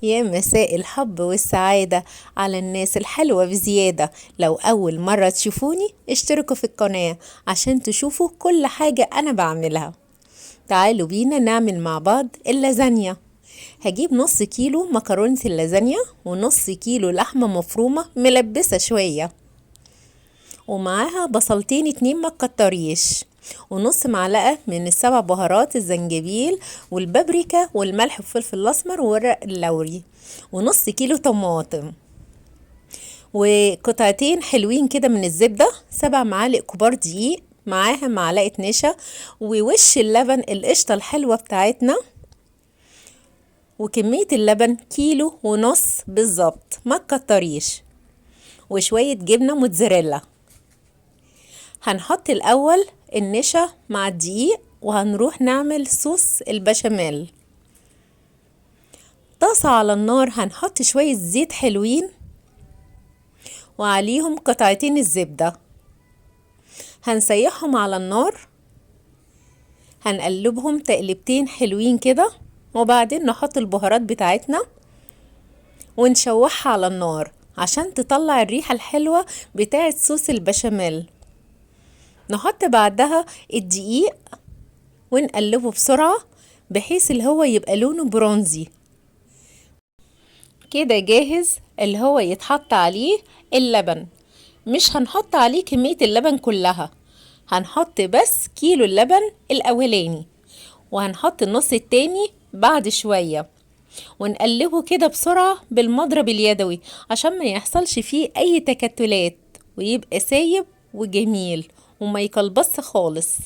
يا مساء الحب والسعادة على الناس الحلوة بزيادة. لو أول مرة تشوفوني اشتركوا في القناة عشان تشوفوا كل حاجة أنا بعملها. تعالوا بينا نعمل مع بعض اللازانيا. هجيب نص كيلو مكرونة اللازانيا ونص كيلو لحمة مفرومة ملبسة شوية، ومعاها بصلتين اتنين ما تكتريش، ونص معلقة من السبع بهارات الزنجبيل والبابريكا والملح والفلفل الأسمر وورق اللوري، ونص كيلو طماطم، وقطعتين حلوين كده من الزبدة، 7 معالق كبار دقيق، معاها معلقة نشا، ووش اللبن القشطة الحلوة بتاعتنا. وكمية اللبن 1.5 كيلو بالظبط ما تكتريش، وشوية جبنة موتزاريلا. هنحط الأول النشا مع الدقيق وهنروح نعمل صوص البشاميل. طاسة على النار هنحط شوية زيت حلوين وعليهم قطعتين الزبدة، هنسيحهم على النار، هنقلبهم تقلبتين حلوين كده، وبعدين نحط البهارات بتاعتنا ونشوحها على النار عشان تطلع الريحة الحلوة بتاعت صوص البشاميل. نحط بعدها الدقيق ونقلبه بسرعة بحيث اللي هو يبقى لونه برونزي كده جاهز، اللي هو يتحط عليه اللبن. مش هنحط عليه كمية اللبن كلها، هنحط بس كيلو اللبن الأولاني، وهنحط النص التاني بعد شوية، ونقلبه كده بسرعة بالمضرب اليدوي عشان ما يحصلش فيه أي تكتلات، ويبقى سايب وجميل وما يكلبص خالص.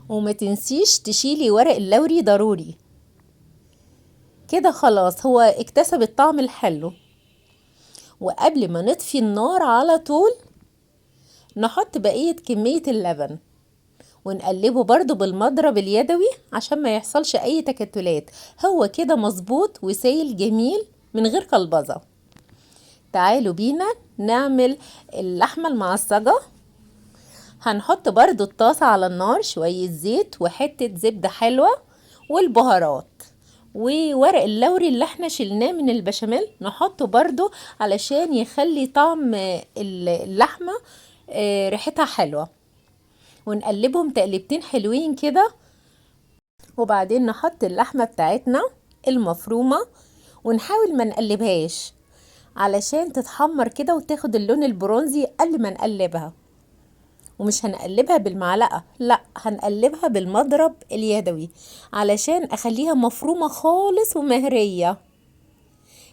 وما تنسيش تشيلي ورق اللوري ضروري. كده خلاص هو اكتسب الطعم الحلو. وقبل ما نطفي النار على طول نحط بقية كمية اللبن ونقلبه برضو بالمضرب اليدوي عشان ما يحصلش اي تكتلات. هو كده مظبوط وسايل جميل من غير كلبظة. تعالوا بينا نعمل اللحمة المعصجة. هنحط برضو الطاسة على النار، شوية زيت وحتة زبدة حلوة والبهارات وورق اللوري اللي احنا شلناه من البشاميل نحطه برضو علشان يخلي طعم اللحمة ريحتها حلوة، ونقلبهم تقلبتين حلوين كده. وبعدين نحط اللحمة بتاعتنا المفرومة ونحاول ما نقلبهاش علشان تتحمر كده وتاخد اللون البرونزي قبل ما نقلبها. ومش هنقلبها بالمعلقة، لا هنقلبها بالمضرب اليدوي علشان اخليها مفرومة خالص ومهرية.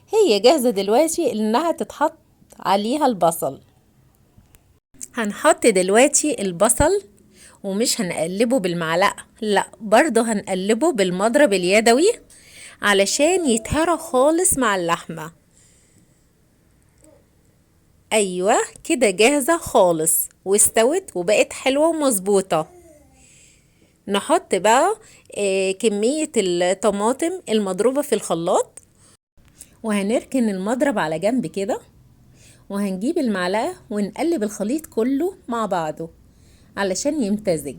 هي جاهزة دلوقتي انها تتحط عليها البصل. هنحط دلوقتي البصل ومش هنقلبه بالمعلقة، لا برضو هنقلبه بالمضرب اليدوي علشان يتهرى خالص مع اللحمة. ايوه كده جاهزة خالص واستوت وبقت حلوة ومظبوطة. نحط بقى كمية الطماطم المضروبة في الخلاط، وهنركن المضرب على جنب كده، وهنجيب المعلقة ونقلب الخليط كله مع بعضه علشان يمتزج،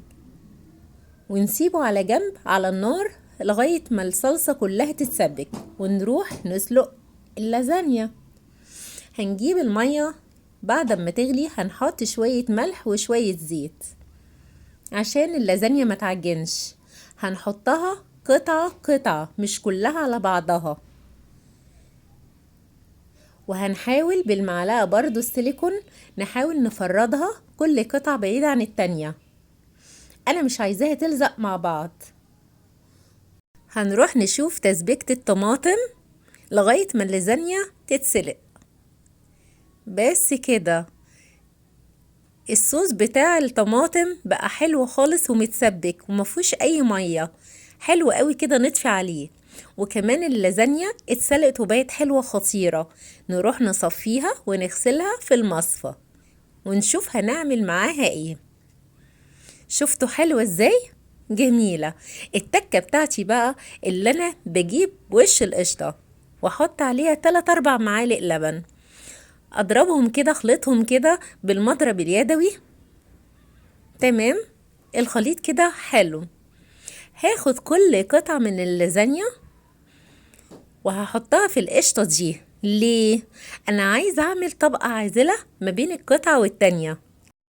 ونسيبه على جنب على النار لغاية ما الصلصة كلها تتسبك، ونروح نسلق اللازانيا. هنجيب المية بعد ما تغلي، هنحط شوية ملح وشوية زيت عشان اللازانيا ما تعجنش. هنحطها قطعة قطعة مش كلها على بعضها، وهنحاول بالمعلقة برضو السيليكون نحاول نفردها كل قطعة بعيدة عن التانية، انا مش عايزاها تلزق مع بعض. هنروح نشوف تسبيكة الطماطم لغاية ما اللازانيا تتسلق. بس كده الصوص بتاع الطماطم بقى حلو خالص ومتسبك ومفيهوش اي مية، حلو قوي كده نطفي عليه. وكمان اللازانيا اتسلقت وبقت حلوة خطيرة. نروح نصفيها ونغسلها في المصفى ونشوف هنعمل معاها ايه. شفتوا حلوة ازاي؟ جميلة. التكة بتاعتي بقى اللي انا بجيب وش القشطة واحط عليها 3-4 معالق لبن، اضربهم كده خلطهم كده بالمضرب اليدوي. تمام، الخليط كده حلو. هاخد كل قطعة من اللازانيا وهحطها في القشطة دي. ليه؟ أنا عايزة أعمل طبقة عازلة ما بين القطعة والتانية.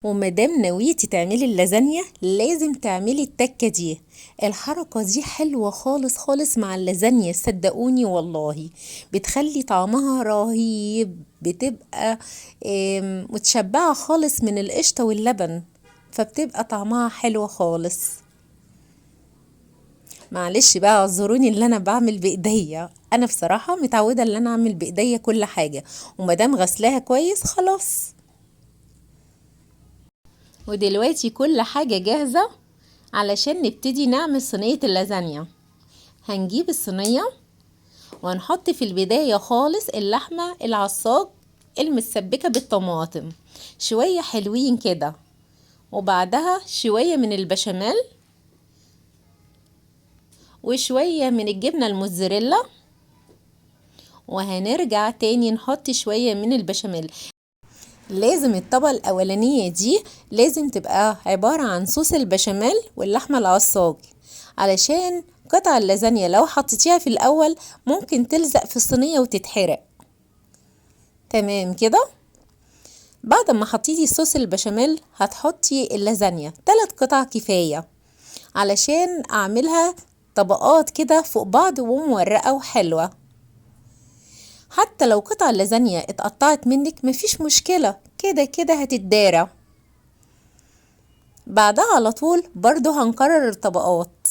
ومادام نويتي تعملي اللازانيا لازم تعملي التكة دي. الحركة دي حلوة خالص خالص مع اللازانيا، صدقوني والله بتخلي طعمها رهيب، بتبقى متشبعة خالص من القشطة واللبن، فبتبقى طعمها حلو خالص. معلش بقى اعذروني اللي انا بعمل بايديا، انا بصراحة متعودة اللي انا اعمل بايديا كل حاجة، ومادام غسلاها كويس خلاص. ودلوقتي كل حاجة جاهزة علشان نبتدي نعمل صينية اللازانيا. هنجيب الصينية وهنحط في البداية خالص اللحمة العصاج المتسبكة بالطماطم، شوية حلوين كده، وبعدها شوية من البشاميل، وشوية من الجبنة الموتزاريلا، وهنرجع تاني نحط شوية من البشاميل. لازم الطبقة الأولانية دي لازم تبقى عبارة عن صوص البشاميل واللحمة العصاج، علشان قطع اللازانيا لو حطيتيها في الأول ممكن تلزق في الصينية وتتحرق. تمام كده. بعد ما حطيتي صوص البشاميل هتحطي اللازانيا 3 قطع كفاية، علشان أعملها طبقات كده فوق بعض ومورقة وحلوة. حتى لو قطع اللازانيا اتقطعت منك مفيش مشكلة، كده كده هتتدارى. بعدها على طول برضو هنكرر الطبقات،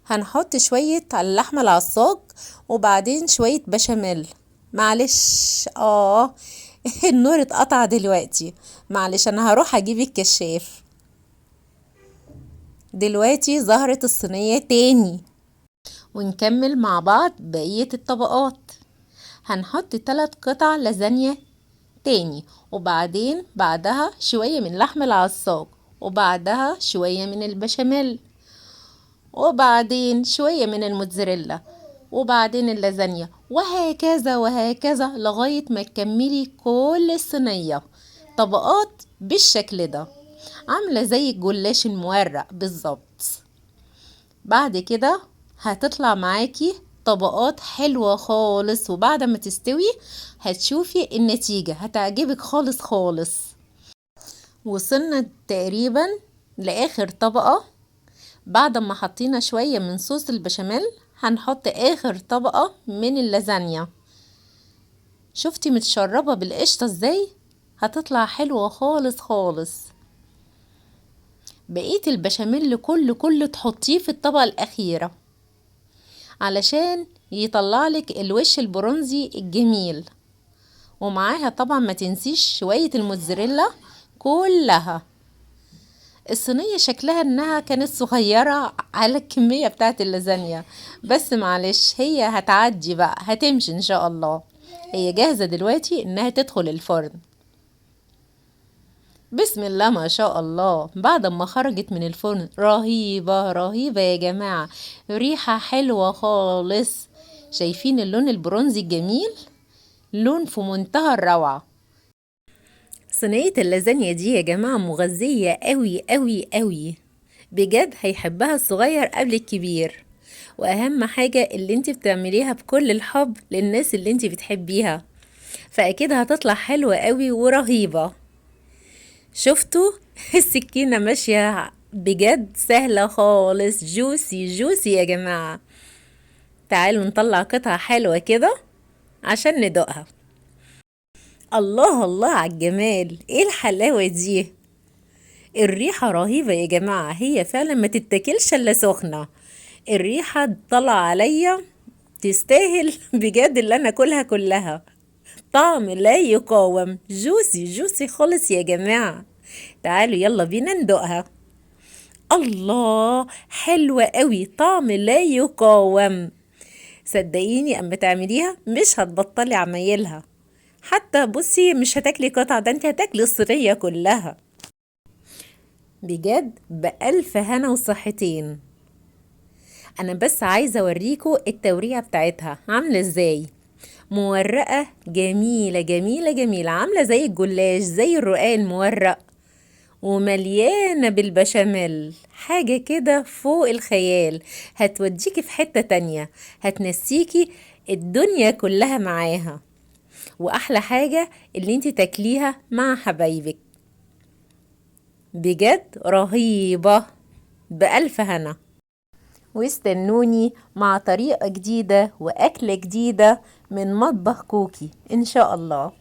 هنحط شوية على اللحمة العصاج وبعدين شوية بشاميل. معلش النور اتقطع دلوقتي، معلش انا هروح اجيب الكشاف. دلوقتي ظهرت الصينية تاني، ونكمل مع بعض بقية الطبقات. هنحط 3 قطع لازانيا تاني، وبعدين بعدها شوية من لحم العصاج، وبعدها شوية من البشاميل، وبعدين شوية من الموتزاريلا، وبعدين اللازانيا، وهكذا وهكذا لغاية ما تكملي كل الصينية طبقات بالشكل ده، عاملة زي الجلاش المورق بالظبط. بعد كده هتطلع معاكي طبقات حلوة خالص، وبعد ما تستوي هتشوفي النتيجة هتعجبك خالص خالص. وصلنا تقريبا لآخر طبقة. بعد ما حطينا شوية من صوص البشاميل هنحط آخر طبقة من اللازانيا. شفتي متشربة بالقشطة ازاي؟ هتطلع حلوة خالص خالص. بقية البشاميل كله تحطيه في الطبقة الأخيرة علشان يطلعلك الوش البرونزي الجميل. ومعاها طبعا ما تنسيش شوية الموتزاريلا كلها. الصينية شكلها انها كانت صغيرة على الكمية بتاعت اللازانيا، بس معلش هي هتعدي بقى، هتمشي ان شاء الله. هي جاهزة دلوقتي انها تدخل الفرن. بسم الله ما شاء الله. بعد ما خرجت من الفرن رهيبة رهيبة يا جماعة، ريحة حلوة خالص. شايفين اللون البرونزي الجميل؟ لون في منتهى الروعة. صينية اللازانيا دي يا جماعة مغذية قوي قوي قوي، بجد هيحبها الصغير قبل الكبير. واهم حاجة اللي انت بتعمليها بكل الحب للناس اللي انت بتحبيها، فاكيد هتطلع حلوة قوي ورهيبة. شفتوا السكينة ماشية بجد سهلة خالص، جوسي جوسي يا جماعة. تعالوا نطلع قطعة حلوة كده عشان ندوقها. الله الله على الجمال، ايه الحلاوة دي؟ الريحة رهيبة يا جماعة، هي فعلا ما تتاكلش الا سخنة. الريحة طلع عليا تستاهل بجد اللي انا اكلها كلها. طعم لا يقاوم، جوسي جوسي خالص يا جماعة. تعالوا يلا بينا ندوقها. الله حلوة قوي، طعم لا يقاوم. صدقيني اما تعمليها مش هتبطلي عمايلها. حتى بصي مش هتاكلي قطعة، ده انت هتاكلي الصينية كلها. بجد بألف هنا وصحتين. انا بس عايزة اوريكم التورية بتاعتها عاملة ازاي. مورقة جميلة جميلة جميلة، عاملة زي الجلاش زي الرقاق المورق، ومليانة بالبشاميل، حاجة كده فوق الخيال. هتوديكي في حتة تانية، هتنسيكي الدنيا كلها معاها، واحلى حاجة اللي انت تاكليها مع حبايبك، بجد رهيبة. بألف هنا، واستنوني مع طريقة جديدة وأكلة جديدة من مطبخ كوكي إن شاء الله.